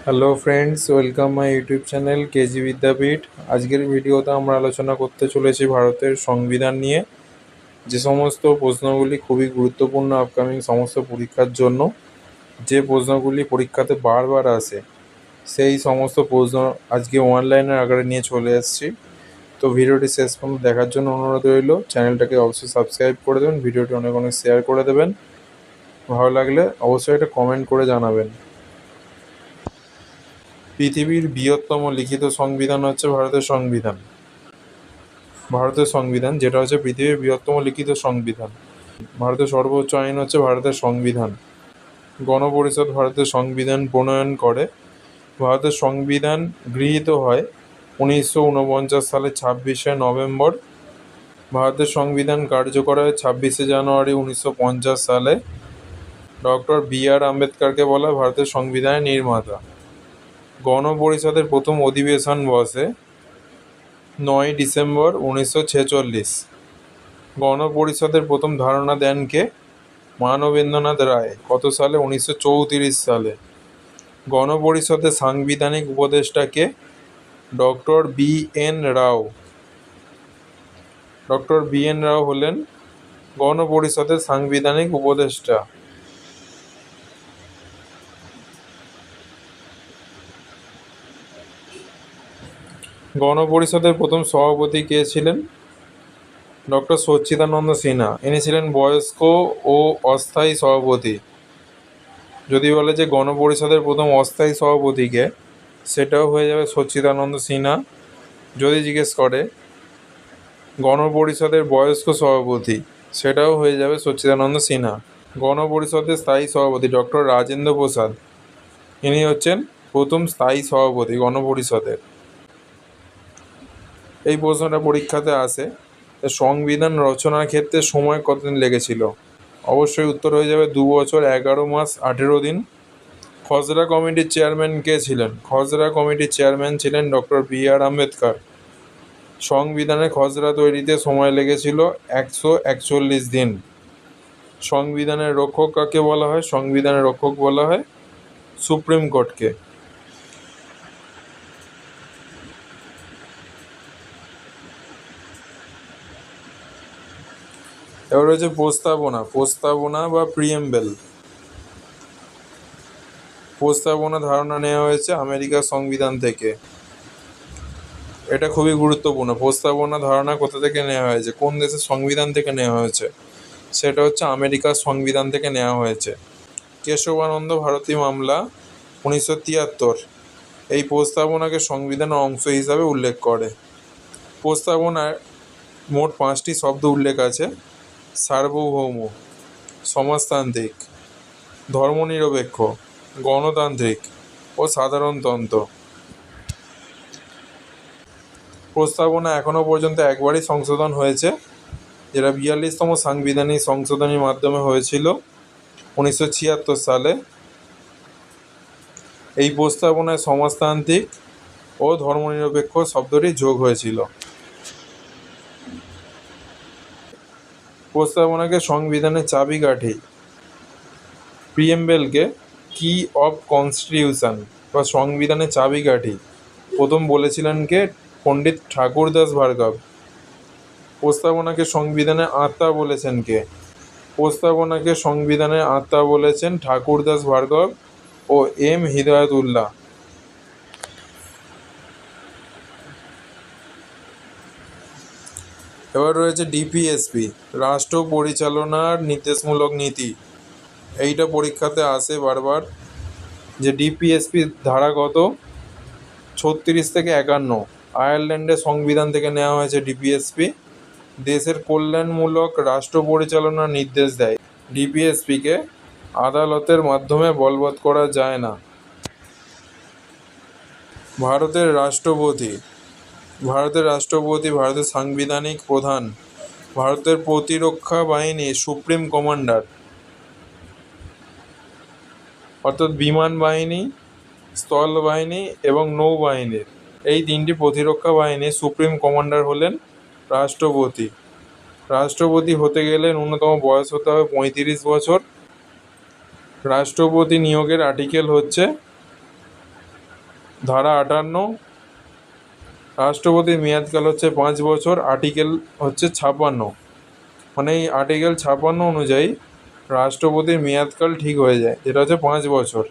Hello friends, welcome my YouTube channel KG Vidyapith. আজকের ভিডিওতে আমরা আলোচনা করতে চলেছি ভারতের সংবিধান নিয়ে। যে সমস্ত প্রশ্নগুলি খুবই গুরুত্বপূর্ণ আপকামিং সমস্ত পরীক্ষার জন্য, যে প্রশ্নগুলি পরীক্ষাতে বারবার আসে, সেই সমস্ত প্রশ্ন আজকে অনলাইনের আকারে নিয়ে চলে এসেছি। তো ভিডিওটি শেষ পর্যন্ত দেখার জন্য অনুরোধ রইল। চ্যানেলটাকে অবশ্যই সাবস্ক্রাইব করে দেবেন, ভিডিওটি অনেক অনেক শেয়ার করে দেবেন। ভালো লাগলে অবশ্যই একটা কমেন্ট করে জানাবেন। পৃথিবীর বৃহত্তম লিখিত সংবিধান হচ্ছে ভারতের সংবিধান, যেটা হচ্ছে পৃথিবীর বৃহত্তম লিখিত সংবিধান। ভারতের সর্বোচ্চ আইন হচ্ছে ভারতের সংবিধান। গণপরিষদ ভারতের সংবিধান প্রণয়ন করে। ভারতের সংবিধান গৃহীত হয় 1949 সালে 26শে নভেম্বর। ভারতের সংবিধান কার্যকর হয় 26শে জানুয়ারি 1950 সালে। Doctor B.R.. আম্বেদকরকে বলা হয় ভারতের সংবিধানের নির্মাতা। গণপরিষদের প্রথম অধিবেশন বসে 9 ডিসেম্বর 1946। গণপরিষদের প্রথম ধারণা দেন কে? মানবেন্দ্রনাথ রায়। কত সালে? 1934 সালে। গণপরিষদের সাংবিধানিক উপদেষ্টা কে? Doctor B N. Rao. Doctor B N. Rao হলেন গণপরিষদের সাংবিধানিক উপদেষ্টা। গণপরিষদের প্রথম সভাপতি কে ছিলেন? ডক্টর সচ্চিদানন্দ সিনহা। ইনি ছিলেন বয়স্ক ও অস্থায়ী সভাপতি। যদি বলে যে গণপরিষদের প্রথম অস্থায়ী সভাপতিকে, সেটাও হয়ে যাবে সচ্চিদানন্দ সিনহা। যদি জিজ্ঞেস করে গণপরিষদের বয়স্ক সভাপতি, সেটাও হয়ে যাবে সচ্চিদানন্দ সিনহা। গণপরিষদের স্থায়ী সভাপতি ডক্টর রাজেন্দ্র প্রসাদ। ইনি হচ্ছেন প্রথম স্থায়ী সভাপতি গণপরিষদের। এই প্রশ্নটা পরীক্ষাতে আসে, সংবিধান রচনার ক্ষেত্রে সময় কতদিন লেগেছিল? অবশ্যই উত্তর হয়ে যাবে 2 বছর 11 মাস 18 দিন। খসড়া কমিটির চেয়ারম্যান কে ছিলেন? খসড়া কমিটির চেয়ারম্যান ছিলেন ডক্টর বি.আর. আম্বেদকর। সংবিধানের খসড়া তৈরিতে সময় লেগেছিল 141 দিন। সংবিধানের রক্ষক কাকে বলা হয়? সংবিধানের রক্ষক বলা হয় সুপ্রিম কোর্টকে। এবার হচ্ছে প্রস্তাবনা বা প্রিএম্বেল। প্রস্তাবনা ধারণা নেওয়া হয়েছে আমেরিকার সংবিধান থেকে। এটা খুবই গুরুত্বপূর্ণ। প্রস্তাবনা ধারণা কোথা থেকে নেওয়া হয়েছে, কোন দেশের সংবিধান থেকে নেওয়া হয়েছে? সেটা হচ্ছে আমেরিকার সংবিধান থেকে নেওয়া হয়েছে। কেশবানন্দ ভারতী মামলা 1973 এই প্রস্তাবনাকে সংবিধানের অংশ হিসাবে উল্লেখ করে। প্রস্তাবনায় মোট 5টি শব্দ উল্লেখ আছে: সার্বভৌম, সমাজতান্ত্রিক, ধর্মনিরপেক্ষ, গণতান্ত্রিক ও সাধারণতন্ত্র। প্রস্তাবনা এখনও পর্যন্ত একবারই সংশোধন হয়েছে, যেটা 42তম সাংবিধানিক সংশোধনীর মাধ্যমে হয়েছিল 1976 সালে। এই প্রস্তাবনায় সমাজতান্ত্রিক ও ধর্মনিরপেক্ষ শব্দটি যোগ হয়েছিল। প্রস্তাবনাকে সংবিধানের চাবিকাঠি, প্রিএম্বেলকে কি অফ কনস্টিটিউশন বা সংবিধানের চাবিকাঠি প্রথম বলেছিলেন কে? পণ্ডিত ঠাকুরদাস ভার্গব। প্রস্তাবনাকে সংবিধানের আত্মা বলেছেন কে? প্রস্তাবনাকে সংবিধানের আত্মা বলেছেন ঠাকুরদাস ভার্গব ও এম হিদায়তুল্লাহ। এবার রয়েছে ডিপিএসপি, রাষ্ট্র পরিচালনার নির্দেশমূলক নীতি। এইটা পরীক্ষাতে আসে বারবার, যে ডিপিএসপি ধারা কত? 36 থেকে 51। আয়ারল্যান্ডের সংবিধান থেকে নেওয়া হয়েছে ডিপিএসপি। দেশের কল্যাণমূলক রাষ্ট্র পরিচালনার নির্দেশ দেয়। ডিপিএসপিকে আদালতের মাধ্যমে বলবৎ করা যায় না। ভারতের রাষ্ট্রপতি ভারতের সাংবিধানিক প্রধান। ভারতের প্রতিরক্ষা বাহিনীর সুপ্রিম কমান্ডার, অর্থাৎ বিমান বাহিনী, স্থল বাহিনী এবং নৌবাহিনীর এই 3টি প্রতিরক্ষা বাহিনীর সুপ্রিম কমান্ডার হলেন রাষ্ট্রপতি। রাষ্ট্রপতি হতে গেলে ন্যূনতম বয়স হতে হবে 35 বছর। রাষ্ট্রপতি নিয়োগের আর্টিকেল হচ্ছে ধারা 58, রাষ্ট্রপতির মেয়াদকাল হচ্ছে 5 বছর। আর্টিকেল হচ্ছে 56, মানে এই আর্টিকেল 56 অনুযায়ী রাষ্ট্রপতির মেয়াদকাল ঠিক হয়ে যায়, যেটা হচ্ছে 5 বছর।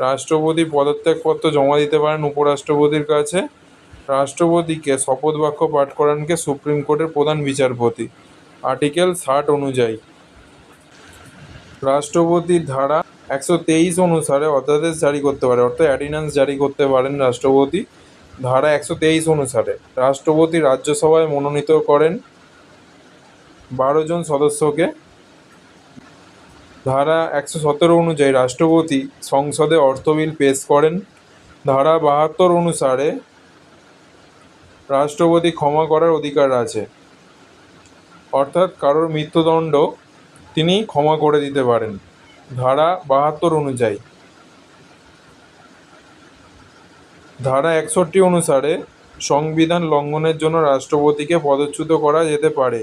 রাষ্ট্রপতি পদত্যাগপত্র জমা দিতে পারেন উপরাষ্ট্রপতির কাছে। রাষ্ট্রপতিকে শপথ বাক্য পাঠ করানকে সুপ্রিম কোর্টের প্রধান বিচারপতি, আর্টিকেল 60 অনুযায়ী। রাষ্ট্রপতির ধারা 123 অনুসারে অধ্যাদেশ জারি করতে পারে, অর্থাৎ অর্ডিন্যান্স জারি করতে পারেন রাষ্ট্রপতি। ধারা 123 অনুসারে রাষ্ট্রপতি রাজ্যসভায় মনোনীত করেন 12 জন সদস্যকে। ধারা 117 অনুযায়ী রাষ্ট্রপতি সংসদে অর্থ বিল পেশ করেন। ধারা 72 অনুসারে রাষ্ট্রপতি ক্ষমা করার অধিকার আছে, অর্থাৎ কারোর মৃত্যুদণ্ড তিনি ক্ষমা করে দিতে পারেন ধারা 72 অনুযায়ী। ধারা 61 অনুসারে সংবিধান লঙ্ঘনের জন্য রাষ্ট্রপতিকে পদচ্যুত করা যেতে পারে।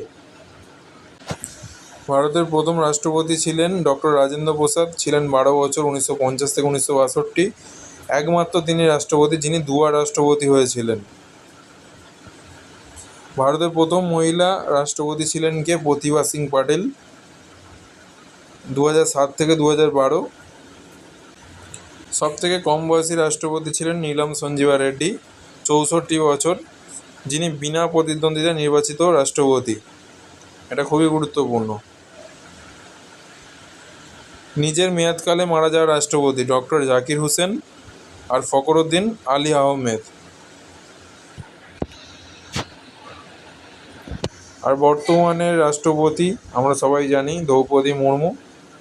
ভারতের প্রথম রাষ্ট্রপতি ছিলেন ডক্টর রাজেন্দ্র প্রসাদ, ছিলেন 12 বছর, 1950 থেকে 1962। একমাত্র তিনি রাষ্ট্রপতি যিনি দুবার রাষ্ট্রপতি হয়েছিলেন। ভারতের প্রথম মহিলা রাষ্ট্রপতি ছিলেন কে? প্রতিভা সিং পাটিল, 2007 থেকে 2012। সব থেকে কম বয়সী রাষ্ট্রপতি ছিলেন নীলম সঞ্জীবা রেড্ডি, 64 বছর, যিনি বিনা প্রতিদ্বন্দ্বিতায় নির্বাচিত রাষ্ট্রপতি। এটা খুবই গুরুত্বপূর্ণ। নিজের মেয়াদকালে মারা যাওয়া রাষ্ট্রপতি ডক্টর জাকির হুসেন আর ফখরুদ্দিন আলী আহমেদ। আর বর্তমানের রাষ্ট্রপতি আমরা সবাই জানি দ্রৌপদী মুর্মু,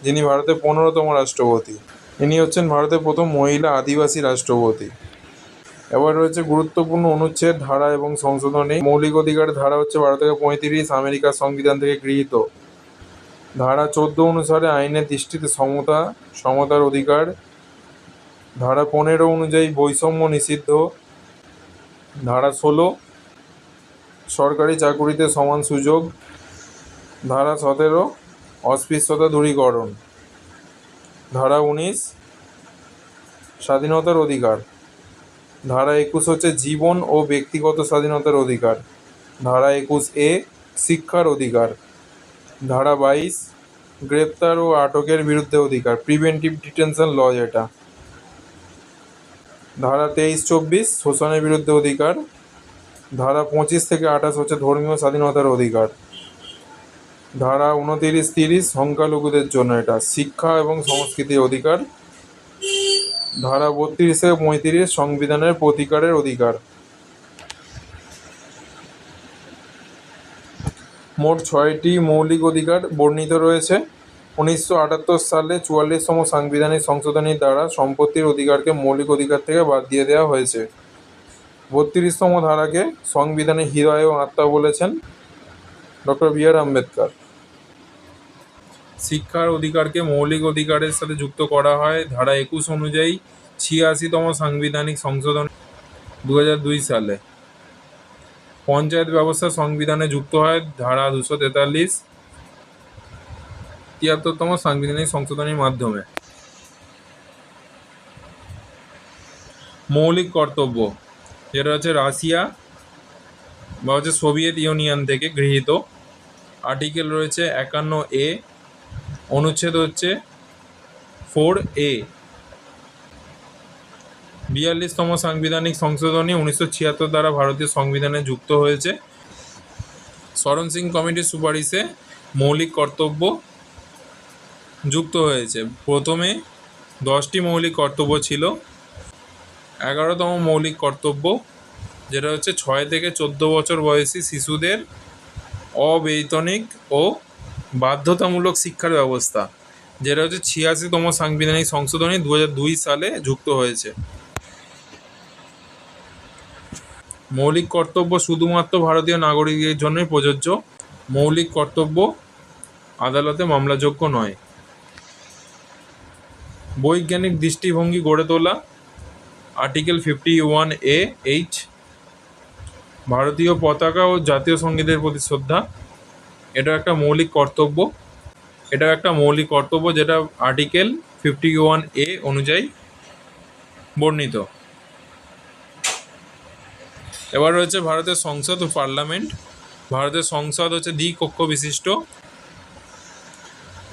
যিনি ভারতের 15তম রাষ্ট্রপতি। ইনি হচ্ছেন ভারতের প্রথম মহিলা আদিবাসী রাষ্ট্রপতি। এবার রয়েছে গুরুত্বপূর্ণ অনুচ্ছেদ, ধারা এবং সংশোধনী। মৌলিক অধিকারের ধারা হচ্ছে 12 থেকে 35, আমেরিকার সংবিধান থেকে গৃহীত। ধারা 14 অনুসারে আইনের দৃষ্টিতে সমতার অধিকার। ধারা 15 অনুযায়ী বৈষম্য নিষিদ্ধ। ধারা 16 সরকারি চাকুরিতে সমান সুযোগ। ধারা 17 অস্পৃশ্যতা দূরীকরণ। ধারা 19 স্বাধীনতার অধিকার। ধারা 21 হচ্ছে জীবন ও ব্যক্তিগত স্বাধীনতার অধিকার। ধারা 21A শিক্ষার অধিকার। ধারা 22 গ্রেপ্তার ও আটকের বিরুদ্ধে অধিকার, প্রিভেন্টিভ ডিটেনশন ল যেটা। ধারা 23-24 শোষণের বিরুদ্ধে অধিকার। ধারা 25 থেকে 28 হচ্ছে ধর্মীয় স্বাধীনতার অধিকার। ধারা 29-30 সংখ্যালঘুদের জন্য এটা শিক্ষা এবং সংস্কৃতির অধিকার। ধারা 32 থেকে 35 সংবিধানের প্রতিকারের অধিকার। মোট 6টি মৌলিক অধিকার বর্ণিত রয়েছে। 1978 সালে 44তম সাংবিধানিক সংশোধনীর দ্বারা সম্পত্তির অধিকারকে মৌলিক অধিকার থেকে বাদ দিয়ে দেওয়া হয়েছে। 32তম ধারাকে সংবিধানের হৃদয় ও আত্মা বলেছেন ডক্টর বি আর আম্বেদকর। শিক্ষার অধিকারকে মৌলিক অধিকারের সাথে যুক্ত করা হয় ধারা 21 অনুযায়ী 86তম সাংবিধানিক সংশোধন 2002 সালে। পঞ্চায়েত ব্যবস্থা সংবিধানে যুক্ত হয় ধারা 243 73তম সাংবিধানিক সংশোধনীর মাধ্যমে। মৌলিক কর্তব্য যেটা হচ্ছে রাশিয়া বা হচ্ছে সোভিয়েত ইউনিয়ন থেকে গৃহীত। আর্টিকেল রয়েছে 51A, অনুচ্ছেদ হচ্ছে 4A। 42তম সাংবিধানিক সংশোধনী 1976 দ্বারা ভারতীয় সংবিধানে যুক্ত হয়েছে। শরণ সিং কমিটির সুপারিশে মৌলিক কর্তব্য যুক্ত হয়েছে। প্রথমে 10টি মৌলিক কর্তব্য ছিল। 11তম মৌলিক কর্তব্য যেটা হচ্ছে 6 থেকে 14 বছর বয়সী শিশুদের অবৈতনিক ও বাধ্যতামূলক শিক্ষার ব্যবস্থা, যেটা হচ্ছে 86তম সাংবিধানিক সংশোধনী 2002 সালে যুক্ত হয়েছে। মৌলিক কর্তব্য শুধুমাত্র ভারতীয় নাগরিকদের জন্যই প্রযোজ্য। মৌলিক কর্তব্য আদালতে মামলাযোগ্য নয়। বৈজ্ঞানিক দৃষ্টিভঙ্গি গড়ে তোলা আর্টিকেল 51A(H)। ভারতীয় পতাকা ও জাতীয় সঙ্গীতের প্রতি শ্রদ্ধা, এটা একটা মৌলিক কর্তব্য, যেটা আর্টিকেল 51A অনুযায়ী বর্ণিত। এবার রয়েছে ভারতের সংসদ ও পার্লামেন্ট। ভারতের সংসদ হচ্ছে দ্বিকক্ষ বিশিষ্ট,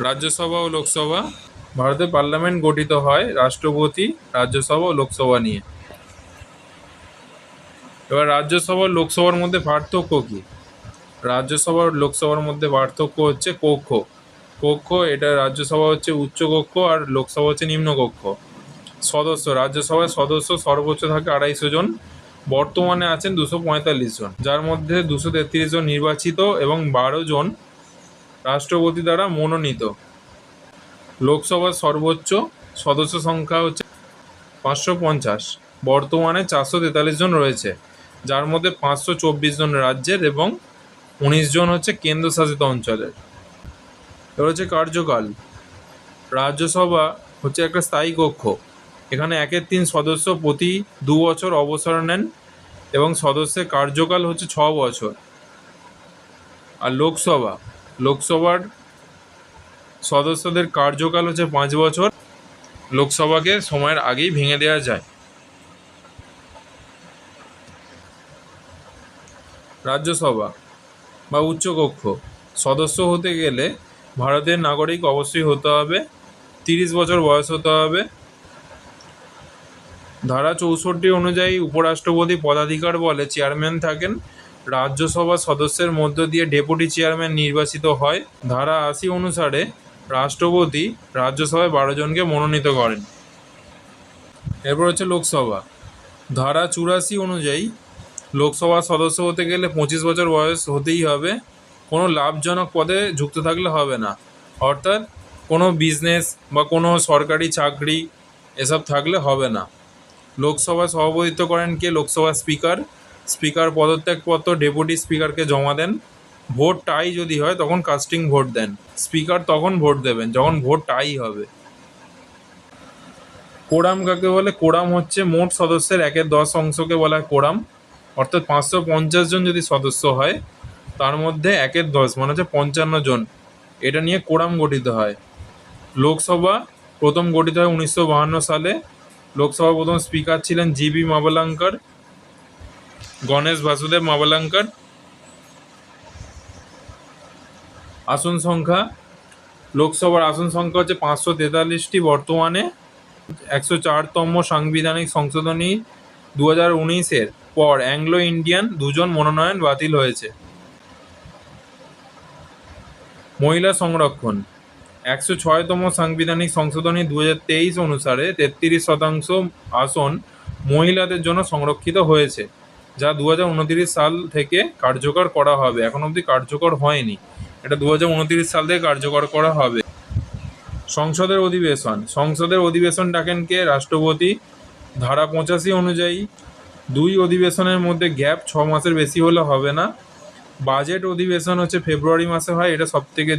রাজ্যসভা ও লোকসভা। ভারতের পার্লামেন্ট গঠিত হয় রাষ্ট্রপতি, রাজ্যসভা ও লোকসভা নিয়ে। এবার রাজ্যসভা ও লোকসভার মধ্যে পার্থক্য কী? রাজ্যসভা ও লোকসভার মধ্যে পার্থক্য হচ্ছে কক্ষ। কক্ষ, এটা রাজ্যসভা হচ্ছে উচ্চ কক্ষ আর লোকসভা হচ্ছে নিম্ন কক্ষ। সদস্য, রাজ্যসভায় সদস্য সর্বোচ্চ থাকে 250 জন, বর্তমানে আছেন 245 জন, যার মধ্যে 233 জন নির্বাচিত এবং 12 জন রাষ্ট্রপতি দ্বারা মনোনীত। লোকসভার সর্বোচ্চ সদস্য সংখ্যা হচ্ছে 550, বর্তমানে 443 জন রয়েছে, যার মধ্যে 524 জন রাজ্যের এবং 19 জন হচ্ছে কেন্দ্রশাসিত অঞ্চলের। এবার হচ্ছে কার্যকাল। রাজ্যসভা হচ্ছে একটা স্থায়ী কক্ষ, এখানে 1/3 সদস্য প্রতি 2 বছর অবসর নেন এবং সদস্যের কার্যকাল হচ্ছে 6 বছর। আর লোকসভার সদস্যদের কার্যকাল হচ্ছে 5 বছর। লোকসভাকে সময়ের আগেই ভেঙে দেওয়া যায়। রাজ্যসভা বা উচ্চকক্ষ, সদস্য হতে গেলে ভারতের নাগরিক অবশ্যই হতে হবে, 30 বছর বয়স হতে হবে। ধারা 64 অনুযায়ী উপরাষ্ট্রপতি পদাধিকার বলে চেয়ারম্যান থাকেন। রাজ্যসভা সদস্যের মধ্য দিয়ে ডেপুটি চেয়ারম্যান নির্বাচিত হয়। ধারা 80 অনুসারে রাষ্ট্রপতি রাজ্যসভায় 12 জনকে মনোনীত করেন। এরপর হচ্ছে লোকসভা। ধারা 84 অনুযায়ী লোকসভা সদস্য হতে গেলে 25 বছর বয়স হতেই হবে, কোনো লাভজনক পদে যুক্ত থাকলে হবে না, অর্থাৎ কোনো বিজনেস বা কোনো সরকারি চাকরি এসব থাকলে হবে না। লোকসভা সভাপতিত্ব করেন কে? লোকসভা স্পিকার। স্পিকার পদত্যাগপত্র ডেপুটি স্পিকারকে জমা দেন। ভোট টাই যদি হয় তখন কাস্টিং ভোট দেন। স্পিকার তখন ভোট দেবেন যখন ভোট টাই হবে। কোরাম কাকে বলে? কোরাম হচ্ছে মোট সদস্যের 1/10 অংশকে বলা হয় কোরাম, অর্থাৎ 550 জন যদি সদস্য হয় তার মধ্যে 1/10 মানে হচ্ছে 55 জন, এটা নিয়ে কোরাম গঠিত হয়। লোকসভা প্রথম গঠিত হয় 1952 সালে। লোকসভা প্রথম স্পিকার ছিলেন জিবি মাভালাঙ্কার, গণেশ বাসুদেব মাভালাঙ্কার। আসন সংখ্যা, লোকসভার আসন সংখ্যা হচ্ছে 543টি, বর্তমানে 104তম সাংবিধানিক সংশোধনী 2019-এর পর অ্যাংলো ইন্ডিয়ান 2 জন মনোনয়ন বাতিল হয়েছে। মহিলা সংরক্ষণ, 106তম সাংবিধানিক সংশোধনী 2023 অনুসারে 33% আসন মহিলাদের জন্য সংরক্ষিত হয়েছে, যা 2029 সাল থেকে কার্যকর করা হবে। এখন অবধি কার্যকর হয়নি, এটা 2029 সাল থেকে কার্যকর করা হবে। সংসদের অধিবেশন ডাকেন কে? রাষ্ট্রপতি। ধারা 85 অনুযায়ী 2 অধিবেশনের মধ্যে গ্যাপ 6 মাসের বেশি হলে হবে না। বাজেট অধিবেশন হচ্ছে ফেব্রুয়ারি মাসে হয়, এটা সবথেকে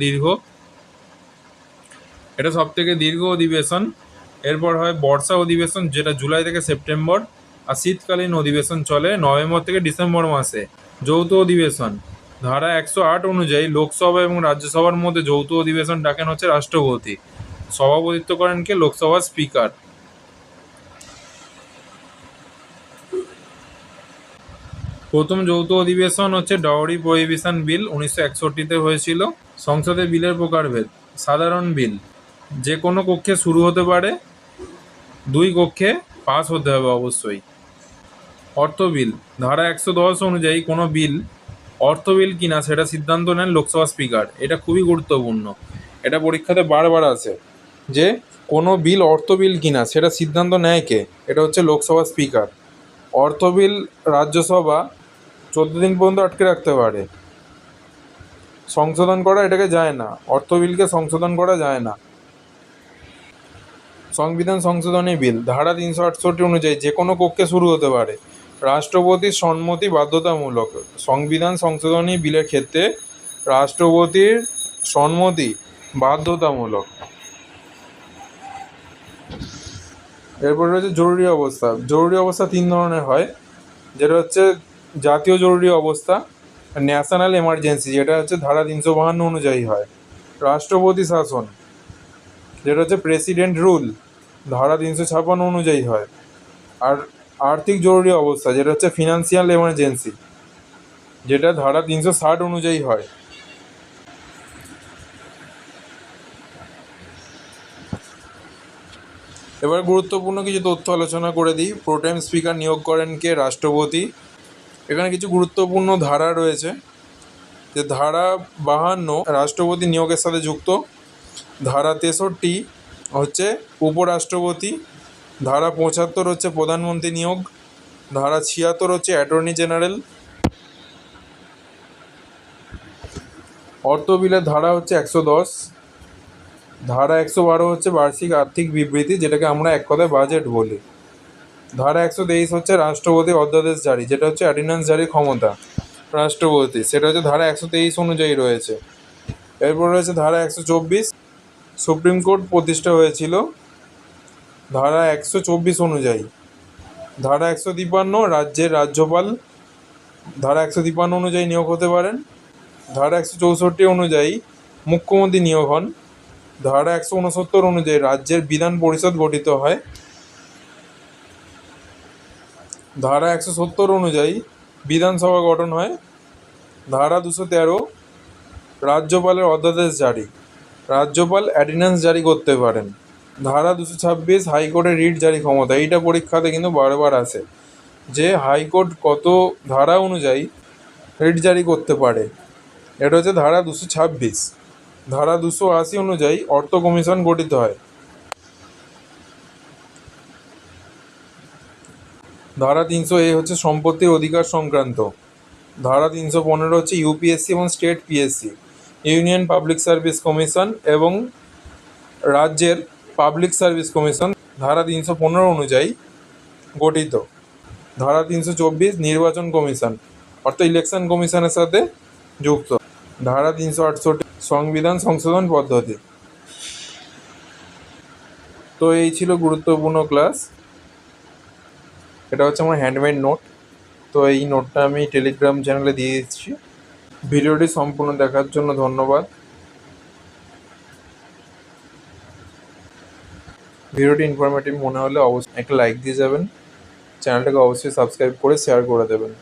দীর্ঘ অধিবেশন। এরপর হয় বর্ষা অধিবেশন, যেটা জুলাই থেকে সেপ্টেম্বর, আর শীতকালীন অধিবেশন চলে নভেম্বর থেকে ডিসেম্বর মাসে। যৌথ অধিবেশন, ধারা 108 অনুযায়ী লোকসভা এবং রাজ্যসভার মধ্যে যৌথ অধিবেশন ডাকেন হচ্ছে রাষ্ট্রপতি। সভাপতিত্ব করেন কে? লোকসভার স্পিকার। প্রথম যৌথ অধিবেশন হচ্ছে ডাওরি প্রহিবিশন বিল 1961-তে হয়েছিল। সংসদে বিলের প্রকারভেদ, সাধারণ বিল যে কোনো কক্ষে শুরু হতে পারে, 2 কক্ষে পাস হতে হবে অবশ্যই। অর্থ বিল, ধারা 110 অনুযায়ী কোনো বিল অর্থ বিল কিনা সেটা সিদ্ধান্ত নেন লোকসভা স্পিকার। এটা খুবই গুরুত্বপূর্ণ, এটা পরীক্ষাতে বারবার আসে যে কোনো বিল অর্থ বিল কিনা সেটা সিদ্ধান্ত নেয় কে? এটা হচ্ছে লোকসভা স্পিকার। অর্থ বিল রাজ্যসভা 14 দিন পর্যন্ত আটকে রাখতে পারে, সংশোধন করা এটাকে যায় না, অর্থ বিলকে সংশোধন করা যায় না। সংবিধান সংশোধনী বিল, ধারা 368 অনুযায়ী যে কোনো কক্ষে শুরু হতে পারে, রাষ্ট্রপতির সম্মতি বাধ্যতামূলক। সংবিধান সংশোধনী বিলের ক্ষেত্রে রাষ্ট্রপতির সম্মতি বাধ্যতামূলক। এরপর রয়েছে জরুরি অবস্থা। জরুরি অবস্থা 3 ধরনের হয়, যেটা হচ্ছে জাতীয় জরুরি অবস্থা, ন্যাশনাল এমার্জেন্সি, যেটা হচ্ছে ধারা 352 অনুযায়ী হয়। রাষ্ট্রপতি শাসন, যেটা হচ্ছে প্রেসিডেন্ট রুল, ধারা 356 অনুযায়ী হয়। আর আর্থিক জরুরি অবস্থা, যেটা হচ্ছে ফিনান্সিয়াল এমার্জেন্সি, যেটা ধারা 360 অনুযায়ী হয়। এবার গুরুত্বপূর্ণ কিছু তথ্য আলোচনা করে দিই। প্রোটেম স্পিকার নিয়োগ করেন কে? রাষ্ট্রপতি। এখানে কিছু গুরুত্বপূর্ণ ধারা রয়েছে, যে ধারা 52 রাষ্ট্রপতি নিয়োগের সাথে যুক্ত, ধারা 63 হচ্ছে উপরাষ্ট্রপতি, ধারা 75 হচ্ছে প্রধানমন্ত্রী নিয়োগ, ধারা 76 হচ্ছে অ্যাটর্নি জেনারেল। অর্থ বিলের ধারা হচ্ছে 110, ধারা 112 হচ্ছে বার্ষিক আর্থিক বিবৃতি, যেটাকে আমরা এক কথায় বাজেট বলি। ধারা 123 হচ্ছে রাষ্ট্রপতির অধ্যাদেশ জারি, যেটা হচ্ছে অর্ডিন্যান্স জারির ক্ষমতা রাষ্ট্রপতি, সেটা হচ্ছে ধারা 123 অনুযায়ী রয়েছে। এরপর রয়েছে ধারা 124, সুপ্রিম কোর্ট প্রতিষ্ঠা হয়েছিল ধারা 124 অনুযায়ী। ধারা 153 রাজ্যের রাজ্যপাল ধারা 153 অনুযায়ী নিয়োগ হতে পারেন। ধারা 164 অনুযায়ী মুখ্যমন্ত্রী নিয়োগ হন। ধারা 169 অনুযায়ী রাজ্যের বিধান পরিষদ গঠিত হয়। ধারা 170 অনুযায়ী বিধানসভা গঠন হয়। ধারা 213 রাজ্যপালের অধ্যাদেশ জারি, রাজ্যপাল অর্ডিন্যান্স জারি করতে পারেন। ধারা 226 হাইকোর্টের রিট জারি ক্ষমতা। এইটা পরীক্ষাতে কিন্তু বারবার আসে, যে হাইকোর্ট কত ধারা অনুযায়ী রিট জারি করতে পারে। এটা হচ্ছে ধারা 226। ধারা 280 অনুযায়ী অর্থ কমিশন গঠিত হয়। ধারা 300A হচ্ছে সম্পত্তির অধিকার সংক্রান্ত। ধারা 315 হচ্ছে ইউপিএসসি এবং state PSC, union public service commission এবং রাজ্যের পাবলিক সার্ভিস কমিশন ধারা 315 অনুযায়ী গঠিত। ধারা 324 নির্বাচন কমিশন, অর্থাৎ ইলেকশন কমিশনের সাথে যুক্ত। ধারা 368 সংবিধান সংশোধন পদ্ধতি। তো এই ছিল গুরুত্বপূর্ণ ক্লাস। এটা হচ্ছে আমার হ্যান্ডমেড নোট। তো এই নোটটা আমি টেলিগ্রাম চ্যানেলে দিয়ে দিচ্ছি। ভিডিওটি সম্পূর্ণ দেখার জন্য ধন্যবাদ। ভিডিওটি ইনফরমেটিভ মনে হলে অবশ্যই একটা লাইক দিয়ে যাবেন, চ্যানেলটাকে অবশ্যই সাবস্ক্রাইব করে শেয়ার করে দেবেন।